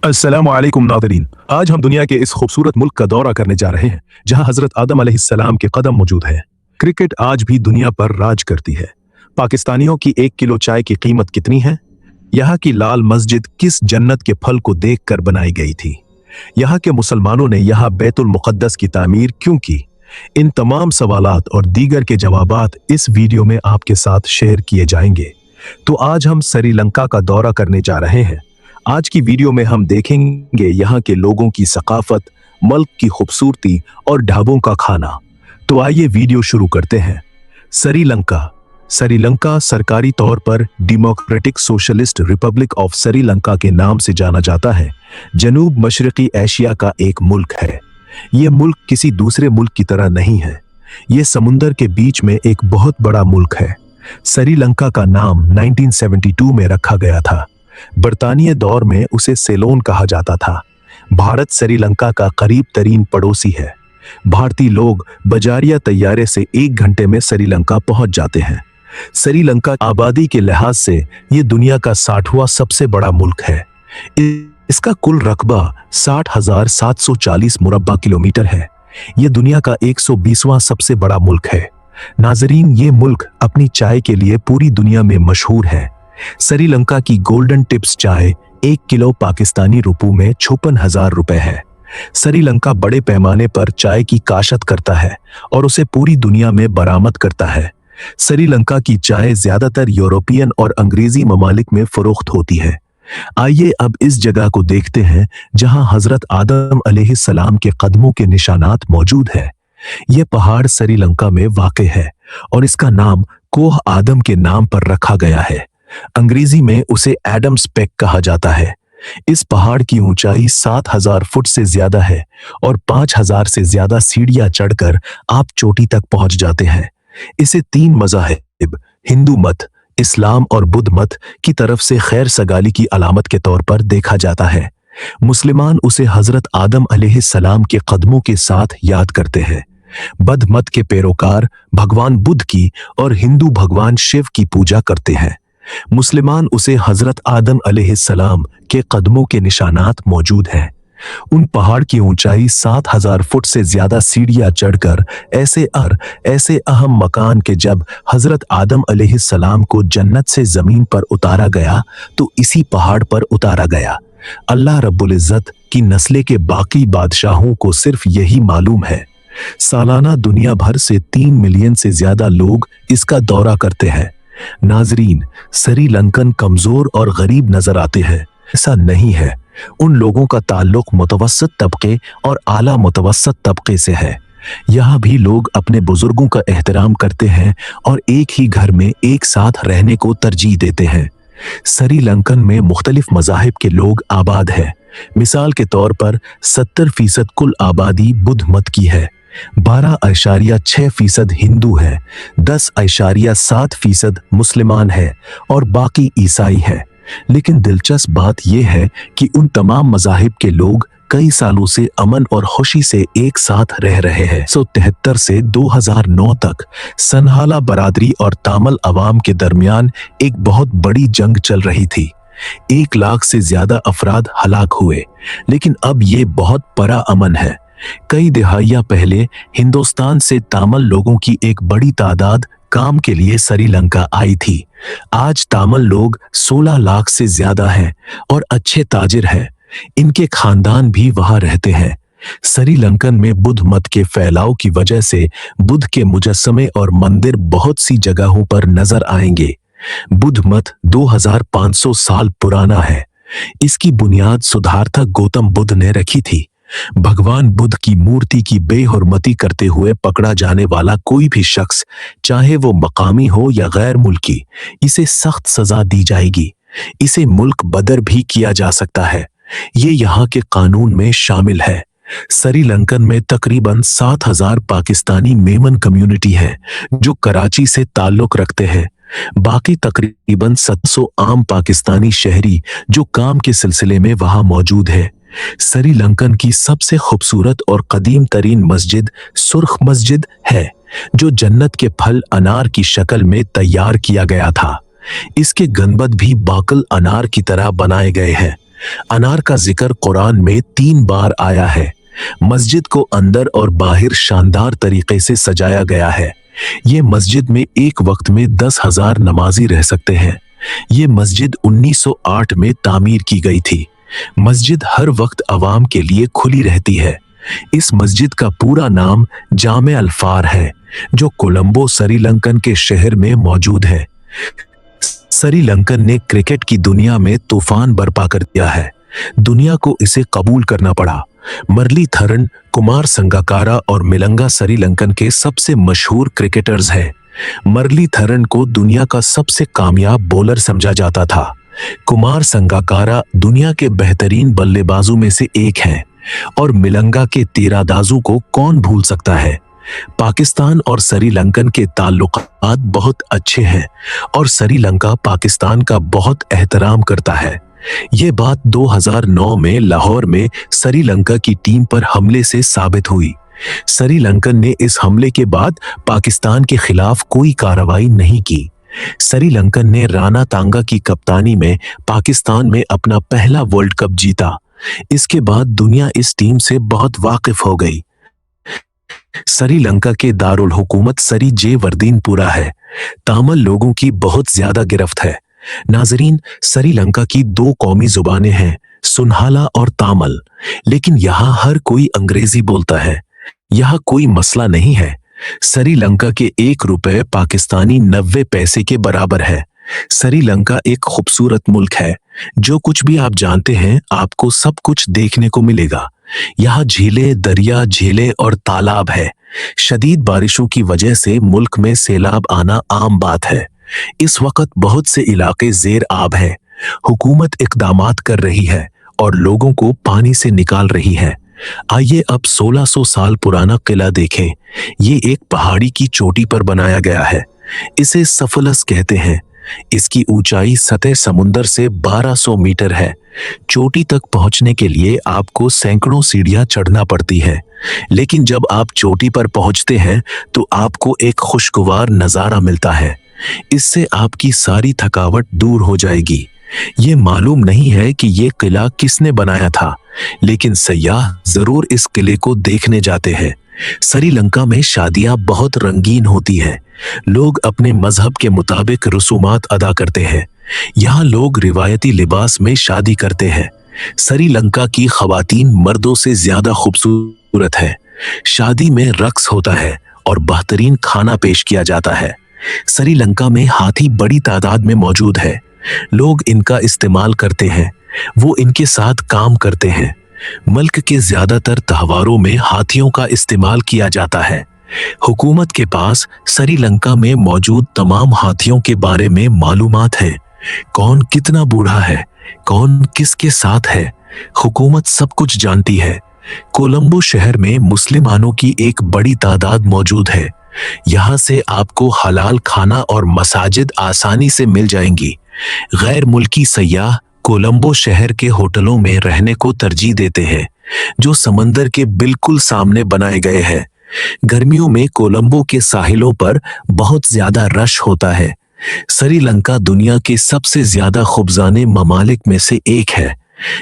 अस्सलामु अलैकुम नाज़रीन। आज हम दुनिया के इस खूबसूरत मुल्क का दौरा करने जा रहे हैं जहां हजरत आदम अलैहिस्सलाम के कदम मौजूद है। क्रिकेट आज भी दुनिया पर राज करती है। पाकिस्तानियों की 1 किलो चाय की कीमत कितनी है? यहाँ की लाल मस्जिद किस जन्नत के फल को देखकर बनाई गई थी? यहाँ के मुसलमानों ने यहाँ बैतुल मुक़द्दस की तामीर क्यों की? इन तमाम सवालात और दीगर के जवाबात इस वीडियो में आपके साथ शेयर किए जाएंगे। तो आज हम श्रीलंका का दौरा करने जा रहे हैं। आज की वीडियो में हम देखेंगे यहाँ के लोगों की सकाफत, मुल्क की खूबसूरती और ढाबों का खाना। तो आइए वीडियो शुरू करते हैं। श्रीलंका सरकारी तौर पर democratic socialist Republic of Sri Lanka के नाम से जाना जाता है। जनूब मशरकी एशिया का एक मुल्क है। ये मुल्क किसी दूसरे मुल्क की तरह नहीं है। ये समुंदर के बीच में एक बहुत बड़ा मुल्क है। श्रीलंका का नाम 1972 में रखा गया था। बरतानिया दौर में उसे सेलोन कहा जाता था। भारत श्रीलंका का करीब तरीन पड़ोसी है। भारतीय लोग बजारिया तैयारे से 1 घंटे में श्रीलंका पहुंच जाते हैं। श्रीलंका आबादी के लिहाज से ये दुनिया का 60वां सबसे बड़ा मुल्क है। इसका कुल रकबा 60,740 मुरब्बा किलोमीटर है। ये दुनिया का 120वां सबसे बड़ा मुल्क है। नाजरीन, ये मुल्क अपनी चाय के लिए पूरी दुनिया में मशहूर है। श्रीलंका की गोल्डन टिप्स चाय 1 किलो पाकिस्तानी रुपयों में 56,000 रुपए है। श्रीलंका बड़े पैमाने पर चाय की काश्त करता है और उसे पूरी दुनिया में बरामद करता है। श्रीलंका की चाय ज्यादातर यूरोपियन और अंग्रेजी ममालिक में फरोख्त होती है। आइए अब इस जगह को देखते हैं जहां हजरत आदम अलैहिस्सलाम के कदमों के निशानात मौजूद है। यह पहाड़ श्रीलंका में वाक़ है और इसका नाम कोह आदम के नाम पर रखा गया है। अंग्रेजी में उसे एडम्स पेक कहा जाता है। इस पहाड़ की ऊंचाई 7,000 फुट से ज्यादा है और 5,000 से ज्यादा सीढ़ियां चढ़कर आप चोटी तक पहुंच जाते हैं। इसे 3 मज़ाहिब, हिंदू मत, इस्लाम और बुद्ध मत की तरफ से खैर सगाली की अलामत के तौर पर देखा जाता है। मुसलमान उसे हजरत आदम अलैहिस्सलाम के कदमों के साथ याद करते हैं। बौद्ध मत के पैरोकार भगवान बुद्ध की और हिंदू भगवान शिव की पूजा करते हैं। मुसलमान उसे हजरत आदम अलैहिस्सलाम के कदमों के निशानात मौजूद हैं। उन पहाड़ की ऊंचाई 7,000 फुट से ज्यादा सीढ़ियां चढ़कर ऐसे अहम मकान के जब हजरत आदम अलैहिस्सलाम को जन्नत से जमीन पर उतारा गया तो इसी पहाड़ पर उतारा गया। अल्लाह रब्बुल इज्जत की नस्ल के बाकी बादशाहों को सिर्फ यही मालूम है। सालाना दुनिया भर से 3 मिलियन से ज्यादा लोग इसका दौरा करते हैं। नाजरीन, श्रीलंकन कमजोर और गरीब नजर आते हैं, ऐसा नहीं है। उन लोगों का ताल्लुक मुतवस्सित तबके और आला मुतवस्सित तबके से है। यहाँ भी लोग अपने बुजुर्गों का एहतराम करते हैं और एक ही घर में एक साथ रहने को तरजीह देते हैं। श्रीलंकन में मुख्तलिफ मज़ाहिब के लोग आबाद हैं। मिसाल के तौर पर 70% कुल आबादी बुद्ध मत की है, 12.6% हिंदू है, 10.7% मुसलमान है और बाकी ईसाई है। लेकिन दिलचस्प बात यह है कि उन तमाम मज़ाहिब के लोग कई सालों से अमन और खुशी से एक साथ रह रहे हैं। 1973 से 2009 तक सनहाला बरादरी और तामिल अवाम के दरमियान एक बहुत बड़ी जंग चल रही थी। 1 लाख से ज्यादा अफराद हलाक हुए, लेकिन अब ये बहुत बड़ा अमन है। कई दहाइयां पहले हिंदुस्तान से तामिल लोगों की एक बड़ी तादाद काम के लिए श्रीलंका आई थी। आज तामिल लोग 16 लाख से ज्यादा हैं और अच्छे ताजिर हैं। इनके खानदान भी वहां रहते हैं। श्रीलंकन में बुद्ध मत के फैलाव की वजह से बुद्ध के मुजस्समे और मंदिर बहुत सी जगहों पर नजर आएंगे। बुद्ध मत 2500 साल पुराना है। इसकी बुनियाद सिद्धार्थ गौतम बुद्ध ने रखी थी। भगवान बुद्ध की मूर्ति की बेहुरमती करते हुए पकड़ा जाने वाला कोई भी शख्स, चाहे वो मकामी हो या गैर मुल्की, इसे सख्त सजा दी जाएगी। इसे मुल्क बदर भी किया जा सकता है। ये यहाँ के कानून में शामिल है। श्रीलंकन में तकरीबन 7,000 पाकिस्तानी मेमन कम्युनिटी है जो कराची से ताल्लुक रखते हैं। बाकी तकरीबन 700 आम पाकिस्तानी शहरी जो काम के सिलसिले में वहां मौजूद है। श्रीलंकन की सबसे खूबसूरत और कदीम तरीन मस्जिद सुर्ख मस्जिद है, जो जन्नत के फल अनार की शक्ल में तैयार किया गया था। इसके गंबद भी बाकल अनार की तरह बनाए गए हैं। अनार का जिक्र कुरान में 3 बार आया है। मस्जिद को अंदर और बाहर शानदार तरीके से सजाया गया है। ये मस्जिद में एक वक्त में 10,000 नमाजी रह सकते हैं। ये मस्जिद 1908 में तामीर की गई थी। मस्जिद हर वक्त आवाम के लिए खुली रहती है। इस मस्जिद का पूरा नाम जामे अल्फार है, जो कोलंबो श्रीलंकन के शहर में मौजूद है। श्रीलंकन ने क्रिकेट की दुनिया में तूफान बर्पा कर दिया है। दुनिया को इसे कबूल करना पड़ा। मुरलीधरन, कुमार संगकारा और मिलंगा श्रीलंकन के सबसे मशहूर क्रिकेटर्स हैं। मुरलीधरन को दुनिया का सबसे कामयाब बॉलर समझा जाता था। कुमार संगकारा दुनिया के बेहतरीन बल्लेबाजों में से एक हैं और मिलंगा के तीरंदाजों को कौन भूल सकता है। पाकिस्तान और श्रीलंकन के ताल्लुकात बहुत अच्छे हैं और श्रीलंका पाकिस्तान का बहुत एहतराम करता है। ये बात 2009 में लाहौर में श्रीलंका की टीम पर हमले से साबित हुई। श्रीलंकन ने इस हमले के बाद पाकिस्तान के खिलाफ कोई कार्रवाई नहीं की। श्रीलंकन ने राणा तांगा की कप्तानी में पाकिस्तान में अपना पहला वर्ल्ड कप जीता। इसके बाद दुनिया इस टीम से बहुत वाकिफ हो गई। श्रीलंका के दारुल हुकूमत सरी जे वर्दीनपुरा है। तामिल लोगों की बहुत ज्यादा गिरफ्त है। नाजरीन, श्रीलंका की 2 कौमी जुबानें हैं, सुनहाला और तामिल, लेकिन यहाँ हर कोई अंग्रेजी बोलता है। यहाँ कोई मसला नहीं है। श्रीलंका के 1 रुपए पाकिस्तानी 90 पैसे के बराबर है। श्रीलंका एक खूबसूरत मुल्क है। जो कुछ भी आप जानते हैं आपको सब कुछ देखने को मिलेगा। यहाँ झीलें, दरिया, झीलें और तालाब है। शदीद बारिशों की वजह से मुल्क में सैलाब आना आम बात है। इस वक्त बहुत से इलाके जेर आब हैं। हुकूमत इक़दामात कर रही है और लोगों को पानी से निकाल रही है। आइए अब 1600 साल पुराना किला देखें। ये एक पहाड़ी की चोटी पर बनाया गया है। इसे सफलस कहते हैं। इसकी ऊंचाई सतह समुंदर से 1200 मीटर है। चोटी तक पहुंचने के लिए आपको सैकड़ों सीढ़ियां चढ़ना पड़ती है, लेकिन जब आप चोटी पर पहुंचते हैं तो आपको एक खुशगवार नजारा मिलता है। इससे आपकी सारी थकावट दूर हो जाएगी। ये मालूम नहीं है कि ये किला किसने बनाया था, लेकिन सयाह जरूर इस किले को देखने जाते हैं। श्रीलंका में शादियां बहुत रंगीन होती हैं। लोग अपने मजहब के मुताबिक रसूमात अदा करते हैं। यहाँ लोग रिवायती लिबास में शादी करते हैं। श्रीलंका की खवातीन मर्दों से ज्यादा खूबसूरत है। शादी में रक्स होता है और बेहतरीन खाना पेश किया जाता है। श्रीलंका में हाथी बड़ी तादाद में मौजूद है। लोग इनका इस्तेमाल करते हैं। वो इनके साथ काम करते हैं। मुल्क के ज्यादातर त्योहारों में हाथियों का इस्तेमाल किया जाता है। हुकूमत के पास श्रीलंका में मौजूद तमाम हाथियों के बारे में मालूमात है। कौन कितना बूढ़ा है, कौन किसके साथ है, हुकूमत सब कुछ जानती है। कोलंबो शहर में मुसलमानों की एक बड़ी तादाद मौजूद है। यहाँ से आपको हलाल खाना और मसाजिद आसानी से मिल जाएंगी। गैर मुल्की सयाह कोलंबो शहर के होटलों में रहने को तरजीह देते हैं, जो समंदर के बिल्कुल सामने बनाए गए हैं। गर्मियों में कोलंबो के साहिलों पर बहुत ज्यादा रश होता है। श्रीलंका दुनिया के सबसे ज्यादा खूबजाने ममालिक में से एक है।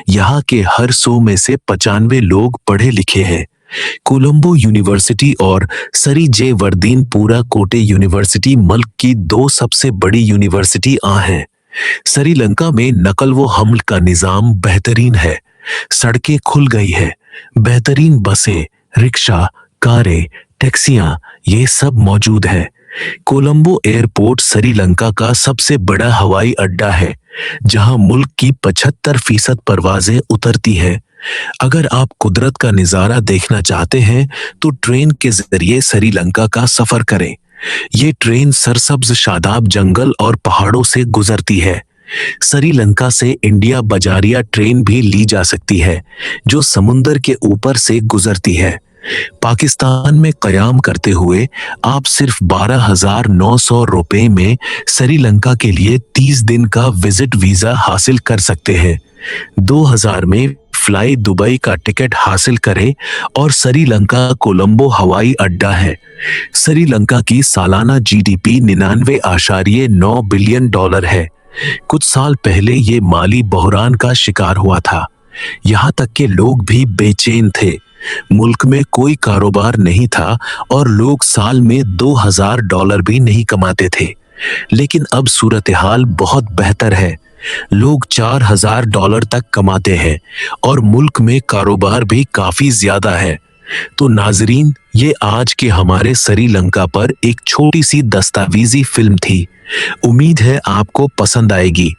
यहाँ के हर 100 में से 95 लोग पढ़े लिखे हैं। कोलंबो यूनिवर्सिटी और सरी जे वर्दीनपुरा कोटे यूनिवर्सिटी मुल्क की 2 सबसे बड़ी यूनिवर्सिटी हैं। श्रीलंका में नकल व हमल का निजाम बेहतरीन है। सड़कें खुल गई है। बेहतरीन बसें, रिक्शा, कारें, टैक्सियां ये सब मौजूद है। कोलंबो एयरपोर्ट श्रीलंका का सबसे बड़ा हवाई अड्डा है, जहां मुल्क की 75% परवाजें उतरती हैं। अगर आप कुदरत का नजारा देखना चाहते हैं तो ट्रेन के जरिए श्रीलंका का सफर करें। ये ट्रेन सरसब्ज शादाब जंगल और पहाड़ों से गुजरती है। श्रीलंका से इंडिया बजारिया ट्रेन भी ली जा सकती है, जो समुंदर के ऊपर से गुजरती है। पाकिस्तान में कयाम करते हुए आप सिर्फ 12,900 रुपए में श्रीलंका के लिए 30 दिन का विजिट वीजा हासिल कर सकते हैं। 2000 में फ्लाई दुबई का टिकट हासिल करें और श्रीलंका कोलंबो हवाई अड्डा है। श्रीलंका की सालाना जीडीपी 99.9 बिलियन डॉलर है। कुछ साल पहले ये माली बहरान का शिकार हुआ था। यहाँ तक कि लोग भी बेचैन थे। मुल्क में कोई कारोबार नहीं था और लोग साल में $2000 भी नहीं कमाते थे। लेकिन अब सूरत हाल बहुत बेहतर है। लोग $4000 तक कमाते हैं और मुल्क में कारोबार भी काफी ज्यादा है। तो नाजरीन, ये आज के हमारे श्रीलंका पर एक छोटी सी दस्तावेजी फिल्म थी। उम्मीद है आपको पसंद आएगी।